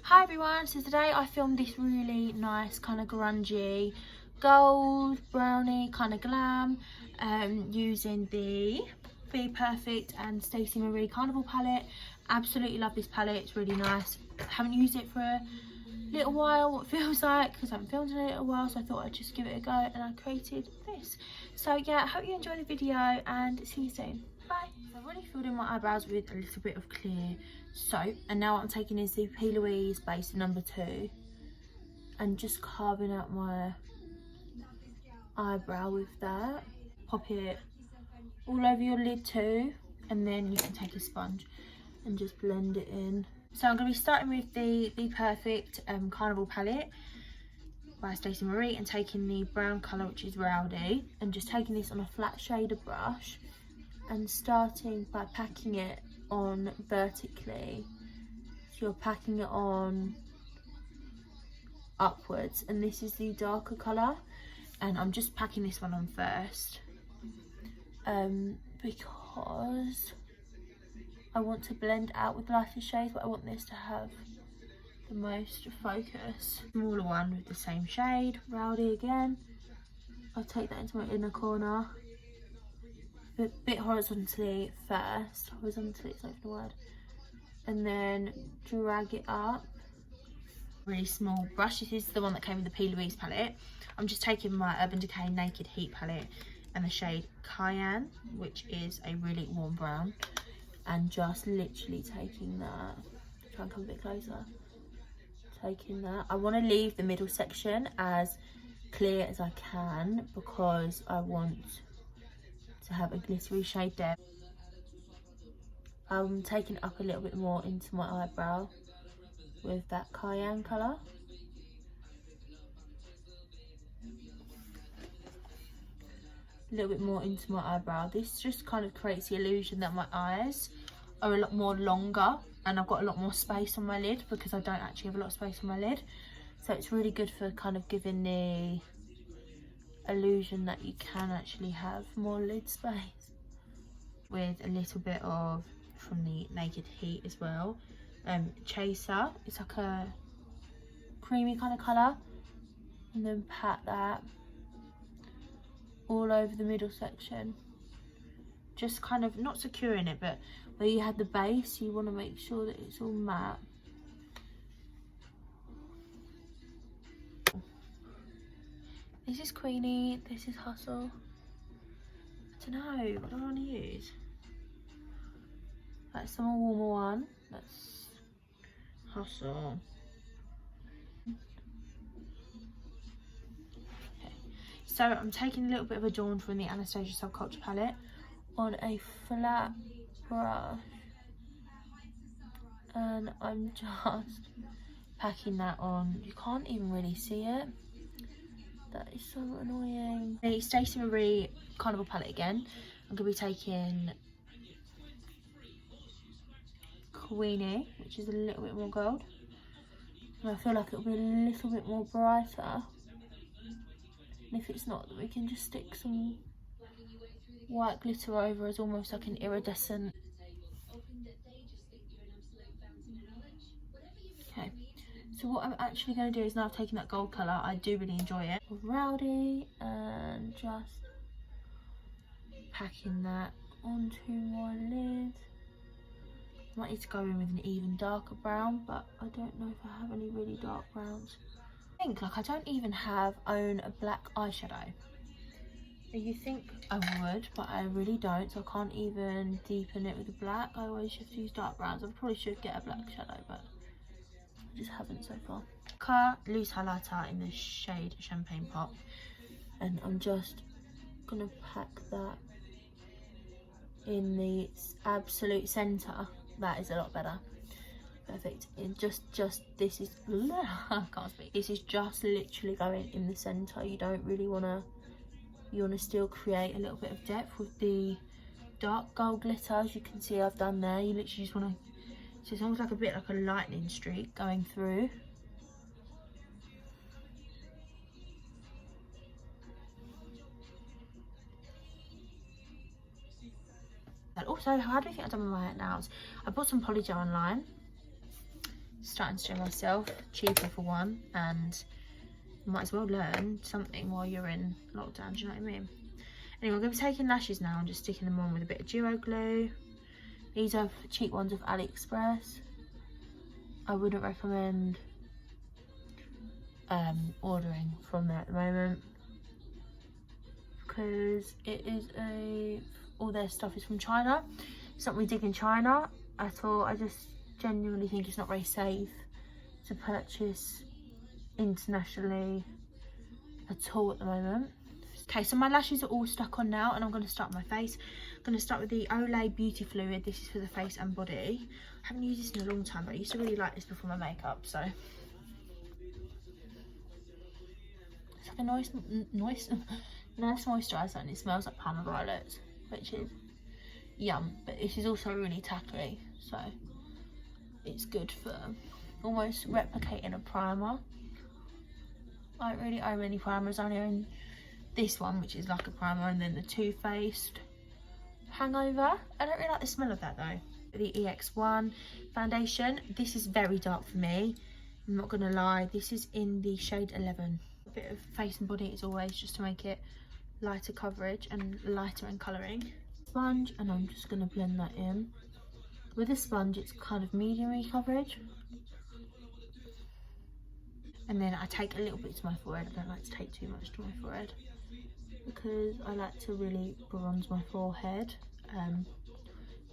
Hi everyone, so today I filmed this really nice kind of grungy gold brownie kind of glam using the Be Perfect and Stacey Marie Carnival palette. Absolutely love this palette, it's really nice. Haven't used it for a little while, it feels like, because I haven't filmed in a little while, so I thought I'd just give it a go and I created this. So yeah, I hope you enjoy the video and see you soon. Bye. So I've already filled in my eyebrows with a little bit of clear soap, and now what I'm taking is the P. Louise base number 2 and just carving out my eyebrow with that. Pop it all over your lid too, and then you can take a sponge and just blend it in. So I'm going to be starting with the Be Perfect Carnival palette by Stacey Marie and taking the brown colour, which is Rowdy, and just taking this on a flat shader brush and starting by packing it on vertically. So you're packing it on upwards, and this is the darker colour, and I'm just packing this one on first because I want to blend out with lighter shades, but I want this to have the most focus. Smaller one with the same shade, Rowdy again. I'll take that into my inner corner, a bit horizontally first. Horizontally, it's not even a word. And then drag it up. Really small brush. This is the one that came with the P. Louise palette. I'm just taking my Urban Decay Naked Heat palette and the shade Cayenne, which is a really warm brown, and just literally taking that. Try and come a bit closer. Taking that. I want to leave the middle section as clear as I can because I want to have a glittery shade there. I'm taking up a little bit more into my eyebrow with that Cayenne colour. A little bit more into my eyebrow. This just kind of creates the illusion that my eyes are a lot more longer and I've got a lot more space on my lid, because I don't actually have a lot of space on my lid. So it's really good for kind of giving the illusion that you can actually have more lid space. With a little bit of from the Naked Heat as well. Chaser, it's like a creamy kind of colour, and then pat that all over the middle section, just kind of not securing it, but where you had the base you want to make sure that it's all matte. This is Queenie, this is Hustle. I don't know, what do I want to use? That's the more warmer one, that's Hustle. So I'm taking a little bit of a dawn from the Anastasia Subculture palette on a flat brush, and I'm just packing that on. You can't even really see it. That is so annoying. The Stacey Marie Carnival palette again. I'm going to be taking Queenie, which is a little bit more gold. And I feel like it'll be a little bit more brighter. And if it's not, we can just stick some white glitter over as almost like an iridescent. Okay, so what I'm actually going to do is, now I've taken that gold colour, I do really enjoy it, Rowdy, and just packing that onto my lid. I might need to go in with an even darker brown, but I don't know if I have any really dark browns. I don't even own a black eyeshadow. You think I would, but I really don't, so I can't even deepen it with the black. I always just use dark browns. I probably should get a black shadow, but I just haven't so far. Car loose highlighter in the shade Champagne Pop, and I'm just gonna pack that in the absolute centre. That is a lot better. Perfect. It just this is I can't speak. This is just literally going in the centre. You don't really wanna. You want to still create a little bit of depth with the dark gold glitter, as you can see I've done there. You literally just want to, so it's almost like a bit like a lightning streak going through. And also, how do you think I've done with my nails? I bought some polygel online. starting to do myself, cheaper for one, and you might as well learn something while you're in lockdown, do you know what I mean? Anyway, I'm going to be taking lashes now and just sticking them on with a bit of duo glue. These are cheap ones of AliExpress. I wouldn't recommend ordering from there at the moment, because it is all their stuff is from China. It's not really dig in China at all. I just genuinely think it's not very safe to purchase internationally at all at the moment. Okay, so my lashes are all stuck on now, and I'm going to start my face. I'm going to start with the Olay Beauty Fluid. This is for the face and body. I haven't used this in a long time, but I used to really like this before my makeup, so it's like a nice moisturiser, and it smells like Palmer Violets, which is yum. But this is also really tacky, so it's good for almost replicating a primer. I don't really own any primers. I only own this one, which is like a primer, and then the Too Faced Hangover. I don't really like the smell of that though. The EX1 foundation. This is very dark for me, I'm not gonna lie. This is in the shade 11. A bit of face and body as always, just to make it lighter coverage and lighter in colouring. Sponge, and I'm just gonna blend that in. With a sponge, it's kind of medium-y coverage. And then I take a little bit to my forehead. I don't like to take too much to my forehead, because I like to really bronze my forehead.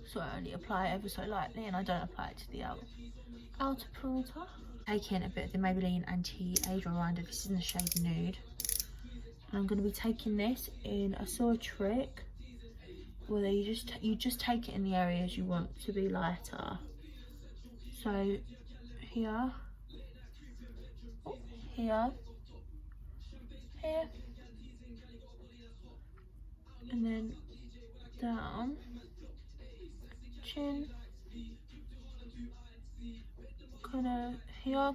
So I only apply it ever so lightly, and I don't apply it to the outer perimeter. Taking a bit of the Maybelline Anti-Age Reminder. This is in the shade Nude. And I'm going to be taking this in. I saw a trick where you just take it in the areas you want to be lighter. So here, here, and then down, chin, kind of here,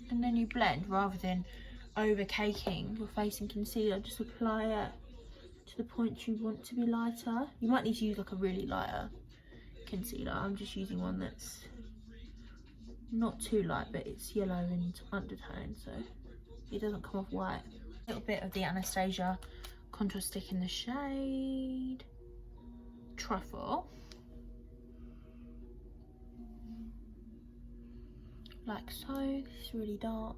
and then you blend rather than over caking your face in concealer. Just apply it to the point you want to be lighter. You might need to use like a really lighter concealer. I'm just using one that's not too light, but it's yellow and undertone, so it doesn't come off white. A little bit of the Anastasia contour stick in the shade Truffle, like so. This is really dark.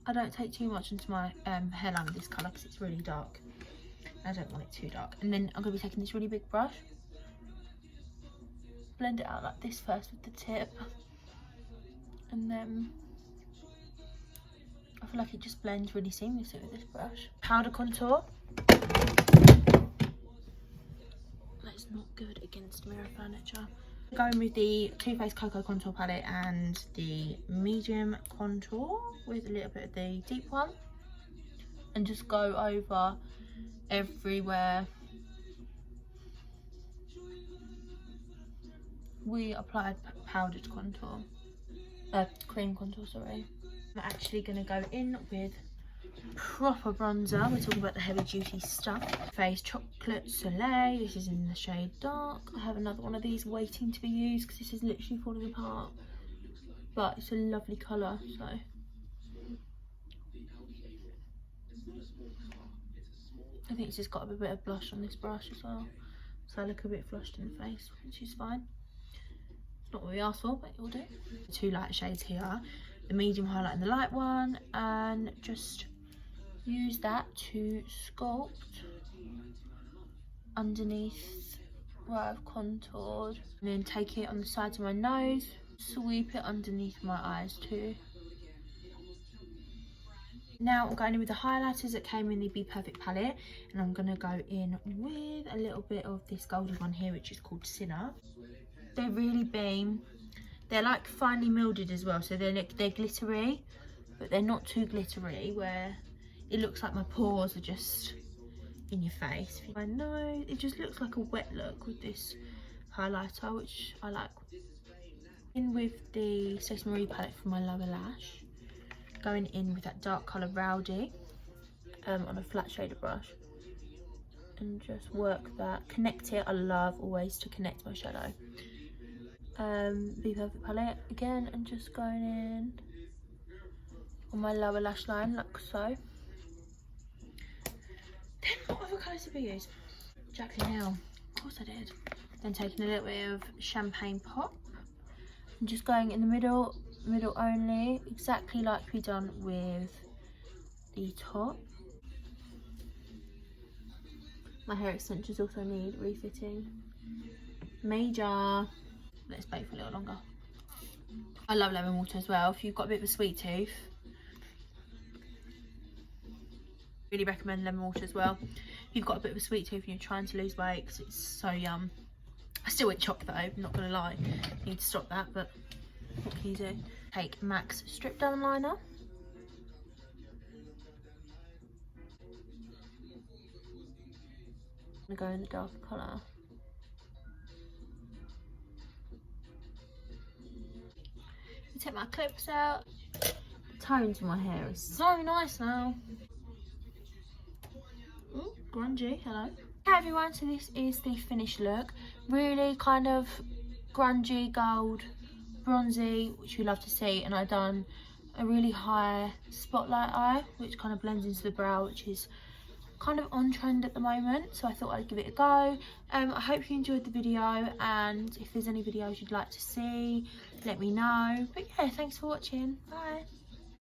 I don't take too much into my hairline with this colour because it's really dark. I don't want it too dark. And then I'm going to be taking this really big brush, blend it out like this first with the tip, and then I feel like it just blends really seamlessly with this brush. Powder contour. That's not good against mirror furniture. Going with the Too Faced Cocoa Contour Palette and the medium contour with a little bit of the deep one, and just go over everywhere we applied powdered contour, cream contour, sorry. I'm actually going to go in with proper bronzer. We're talking about the heavy duty stuff. Face Chocolate Soleil. This is in the shade Dark. I have another one of these waiting to be used because this is literally falling apart, but it's a lovely colour. So I think it's just got a bit of blush on this brush as well, so I look a bit flushed in the face, which is fine. It's not what we asked for, but it will do. Two light shades here, the medium highlight and the light one, and just use that to sculpt underneath where I've contoured, and then take it on the sides of my nose, sweep it underneath my eyes too. Now I'm going in with the highlighters that came in the Be Perfect palette, and I'm going to go in with a little bit of this golden one here, which is called Sinner. They're really beam. They're like finely milded as well, so they're glittery, but they're not too glittery where it looks like my pores are just in your face. I know it just looks like a wet look with this highlighter, which I like. In with the Stacey Marie palette for my lower lash, going in with that dark colour Rowdy on a flat shader brush. and just work that, connect it. I love always to connect my shadow. Be Perfect palette again, and just going in on my lower lash line like so. Then what other colours did we use? Jacqueline Hill, of course I did. Then taking a little bit of Champagne Pop and just going in the middle only, exactly like we done with the top. My hair extensions also need refitting. Major. Let's bake for a little longer. I love lemon water as well. If you've got a bit of a sweet tooth, really recommend lemon water as well. If you've got a bit of a sweet tooth and you're trying to lose weight, because it's so yum. I still eat chocolate though, I'm not gonna lie. You need to stop that, but what can you do? Take MAC's Strip Down Liner. I'm gonna go in the darker colour. Take my clips out. The tone to my hair is so nice now. Ooh, grungy, hello. Hey everyone, so this is the finished look. Really kind of grungy, gold, bronzy, which we love to see. And I've done a really high spotlight eye, which kind of blends into the brow, which is kind of on trend at the moment. So I thought I'd give it a go. I hope you enjoyed the video, and if there's any videos you'd like to see, let me know. But yeah, thanks for watching. Bye.